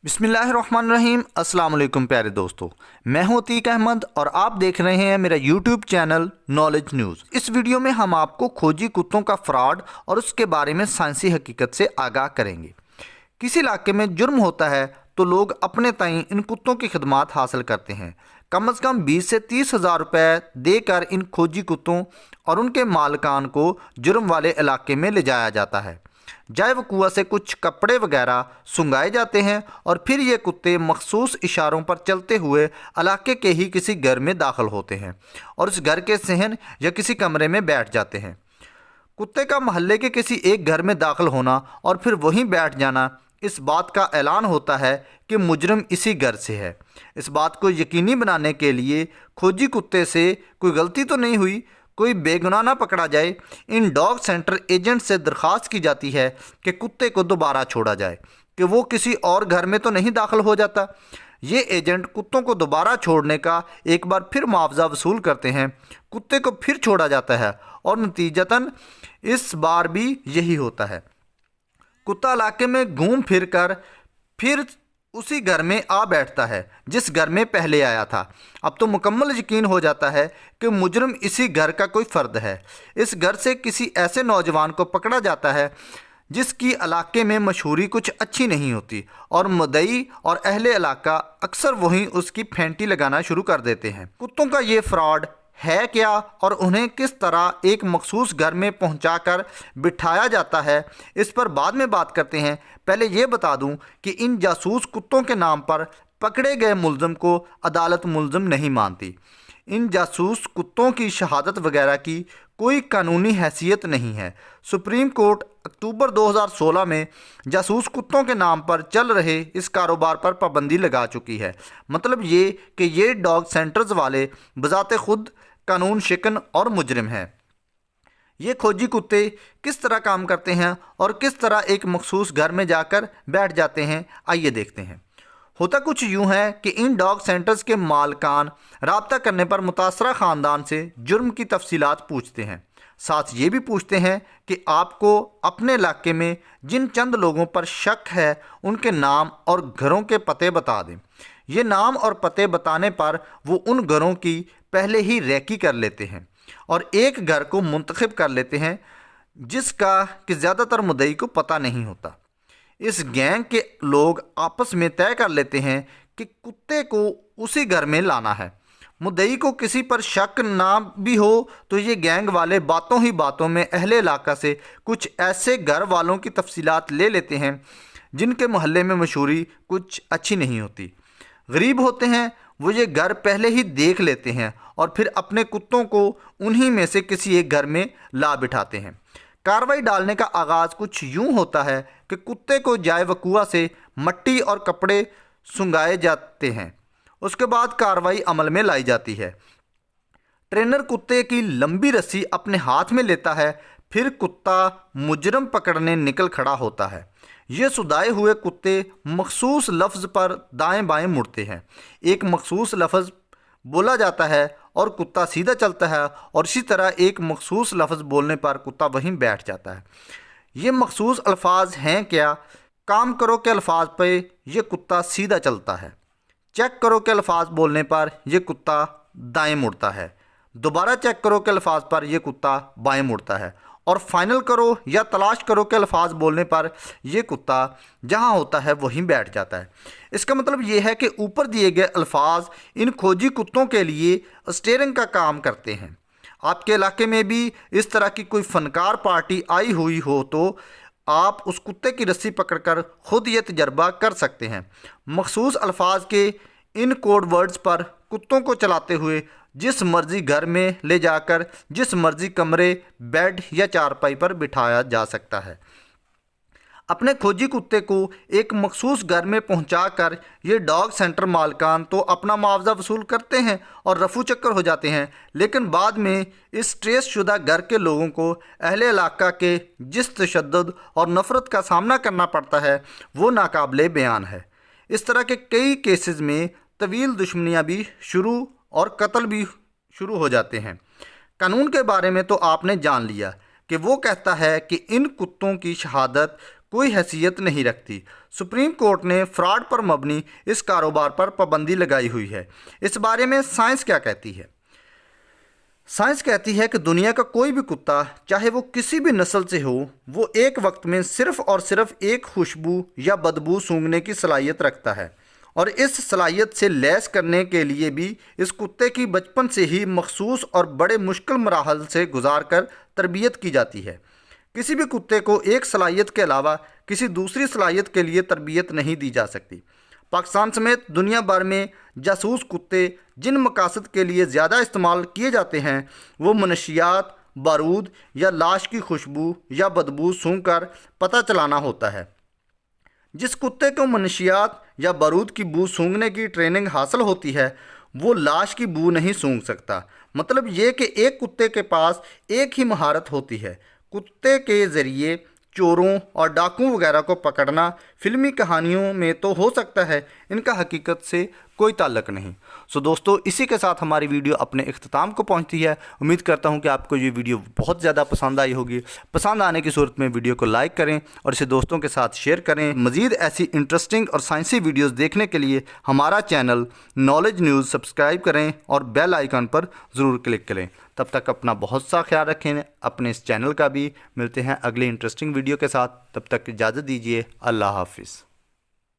बिस्मिल्लाहिर्रहमानिर्रहीम। अस्सलाम वालेकुम प्यारे दोस्तों, मैं हूं अतीक अहमद और आप देख रहे हैं मेरा यूट्यूब चैनल नॉलेज न्यूज़। इस वीडियो में हम आपको खोजी कुत्तों का फ्रॉड और उसके बारे में साइंसी हकीकत से आगाह करेंगे। किसी इलाके में जुर्म होता है तो लोग अपने ताईं इन कुत्तों की खिदमात हासिल करते हैं। कम अज़ कम 20 से 30 हज़ार रुपये देकर इन खोजी कुत्तों और उनके मालिकान को जुर्म वाले इलाके में ले जाया जाता है। जाए वकुआ से कुछ कपड़े वगैरह सुंगाए जाते हैं और फिर ये कुत्ते मखसूस इशारों पर चलते हुए इलाके के ही किसी घर में दाखिल होते हैं और उस घर के सहन या किसी कमरे में बैठ जाते हैं। कुत्ते का मोहल्ले के किसी एक घर में दाखिल होना और फिर वहीं बैठ जाना इस बात का ऐलान होता है कि मुजरिम इसी घर से है। इस बात को यकीनी बनाने के लिए खोजी कुत्ते से कोई गलती तो नहीं हुई, कोई बेगुनाह ना पकड़ा जाए, इन डॉग सेंटर एजेंट से दरख्वास्त की जाती है कि कुत्ते को दोबारा छोड़ा जाए कि वो किसी और घर में तो नहीं दाखिल हो जाता। ये एजेंट कुत्तों को दोबारा छोड़ने का एक बार फिर मुआवजा वसूल करते हैं। कुत्ते को फिर छोड़ा जाता है और नतीजतन इस बार भी यही होता है। कुत्ता इलाके में घूम फिर कर फिर उसी घर में आ बैठता है जिस घर में पहले आया था। अब तो मुकम्मल यकीन हो जाता है कि मुजरिम इसी घर का कोई फ़र्द है। इस घर से किसी ऐसे नौजवान को पकड़ा जाता है जिसकी इलाके में मशहूरी कुछ अच्छी नहीं होती और मुद्दई और अहले इलाका अक्सर वहीं उसकी फेंटी लगाना शुरू कर देते हैं। कुत्तों का ये फ्रॉड है क्या और उन्हें किस तरह एक मखसूस घर में पहुंचाकर बिठाया जाता है, इस पर बाद में बात करते हैं। पहले ये बता दूं कि इन जासूस कुत्तों के नाम पर पकड़े गए मुल्ज़िम को अदालत मुल्ज़िम नहीं मानती। इन जासूस कुत्तों की शहादत वगैरह की कोई कानूनी हैसियत नहीं है। सुप्रीम कोर्ट अक्टूबर 2016 में जासूस कुत्तों के नाम पर चल रहे इस कारोबार पर पाबंदी लगा चुकी है। मतलब ये कि ये डॉग सेंटर्स वाले बज़ाते खुद कानून शिकन और मुजरिम हैं। ये खोजी कुत्ते किस तरह काम करते हैं और किस तरह एक मखसूस घर में जाकर बैठ जाते हैं, आइए देखते हैं। होता कुछ यूँ है कि इन डॉग सेंटर्स के मालकान राब्ता करने पर मुतासरा ख़ानदान से जुर्म की तफसीलात पूछते हैं। साथ ये भी पूछते हैं कि आपको अपने इलाके में जिन चंद लोगों पर शक है उनके नाम और घरों के पते बता दें। ये नाम और पते बताने पर वो उन घरों की पहले ही रेकी कर लेते हैं और एक घर को मुंतखब कर लेते हैं जिसका कि ज़्यादातर मुद्दई को पता नहीं होता। इस गैंग के लोग आपस में तय कर लेते हैं कि कुत्ते को उसी घर में लाना है। मुद्दई को किसी पर शक ना भी हो तो ये गैंग वाले बातों ही बातों में अहले इलाका से कुछ ऐसे घर वालों की तफसीलात ले लेते हैं जिनके मोहल्ले में मशहूरी कुछ अच्छी नहीं होती। गरीब होते हैं वो ये घर पहले ही देख लेते हैं और फिर अपने कुत्तों को उन्हीं में से किसी एक घर में ला बिठाते हैं। कार्रवाई डालने का आगाज़ कुछ यूँ होता है कि कुत्ते को जाए वकुआ से मट्टी और कपड़े सुंगाए जाते हैं। उसके बाद कार्रवाई अमल में लाई जाती है। ट्रेनर कुत्ते की लंबी रस्सी अपने हाथ में लेता है, फिर कुत्ता मुजरम पकड़ने निकल खड़ा होता है। ये सुधाए हुए कुत्ते मखसूस लफ्ज़ पर दाएं बाएं मुड़ते हैं। एक मखसूस लफ्ज़ बोला जाता है और कुत्ता सीधा चलता है और इसी तरह एक मखसूस लफ्ज़ बोलने पर कुत्ता वहीं बैठ जाता है। ये मखसूस अल्फाज हैं क्या? काम करो के अल्फाज पे ये कुत्ता सीधा चलता है। चेक करो के अल्फाज बोलने पर यह कुत्ता दाएं मुड़ता है। दोबारा चेक करो के अल्फाज पर यह कुत्ता बाएं मुड़ता है और फाइनल करो या तलाश करो के अल्फाज बोलने पर यह कुत्ता जहां होता है वहीं बैठ जाता है। इसका मतलब ये है कि ऊपर दिए गए अल्फाज इन खोजी कुत्तों के लिए स्टीयरिंग का काम करते हैं। आपके इलाके में भी इस तरह की कोई फनकार पार्टी आई हुई हो तो आप उस कुत्ते की रस्सी पकड़कर खुद ये तजर्बा कर सकते हैं। मखसूस अल्फाज के इन कोड वर्ड्स पर कुत्तों को चलाते हुए जिस मर्ज़ी घर में ले जाकर जिस मर्ज़ी कमरे, बेड या चारपाई पर बिठाया जा सकता है। अपने खोजी कुत्ते को एक मखसूस घर में पहुंचाकर ये डॉग सेंटर मालकान तो अपना मुआवजा वसूल करते हैं और रफू चक्कर हो जाते हैं, लेकिन बाद में इस ट्रेस शुदा घर के लोगों को अहले इलाका के जिस तशद्दुद और नफ़रत का सामना करना पड़ता है वो नाकाबिले बयान है। इस तरह के कई केसेस में तवील दुश्मनियाँ भी शुरू और कत्ल भी शुरू हो जाते हैं। कानून के बारे में तो आपने जान लिया कि वो कहता है कि इन कुत्तों की शहादत कोई हैसियत नहीं रखती। सुप्रीम कोर्ट ने फ्रॉड पर मबनी इस कारोबार पर पाबंदी लगाई हुई है। इस बारे में साइंस क्या कहती है? साइंस कहती है कि दुनिया का कोई भी कुत्ता, चाहे वो किसी भी नस्ल से हो, वो एक वक्त में सिर्फ और सिर्फ एक खुशबू या बदबू सूंघने की सलाहियत रखता है, और इस सलाहियत से लैस करने के लिए भी इस कुत्ते की बचपन से ही मखसूस और बड़े मुश्किल मराहल से गुजार कर तरबियत की जाती है। किसी भी कुत्ते को एक सलाहियत के अलावा किसी दूसरी सलाहियत के लिए तरबियत नहीं दी जा सकती। पाकिस्तान समेत दुनिया भर में जासूस कुत्ते जिन मकासद के लिए ज़्यादा इस्तेमाल किए जाते हैं वो मनशियात, बारूद या लाश की खुशबू या बदबू सूंघकर पता चलाना होता है। जिस कुत्ते को मनशियात या बारूद की बू सूंघने की ट्रेनिंग हासिल होती है वो लाश की बू नहीं सूंघ सकता। मतलब ये कि एक कुत्ते के पास एक ही महारत होती है, कुत्ते के ज़रिए चोरों और डाकुओं वगैरह को पकड़ना। फिल्मी कहानियों में तो हो सकता है, इनका हकीकत से कोई ताल्लुक नहीं। सो दोस्तों, इसी के साथ हमारी वीडियो अपने इख्तिताम को पहुंचती है। उम्मीद करता हूं कि आपको ये वीडियो बहुत ज़्यादा पसंद आई होगी। पसंद आने की सूरत में वीडियो को लाइक करें और इसे दोस्तों के साथ शेयर करें। मज़ीद ऐसी इंटरेस्टिंग और साइंसी वीडियोज़ देखने के लिए हमारा चैनल नॉलेज न्यूज़ सब्सक्राइब करें और बेल आइकन पर ज़रूर क्लिक करें। तब तक अपना बहुत सा ख्याल रखें, अपने इस चैनल का भी। मिलते हैं अगली इंटरेस्टिंग वीडियो के साथ, तब तक इजाज़त दीजिए। अल्लाह हाफिज़।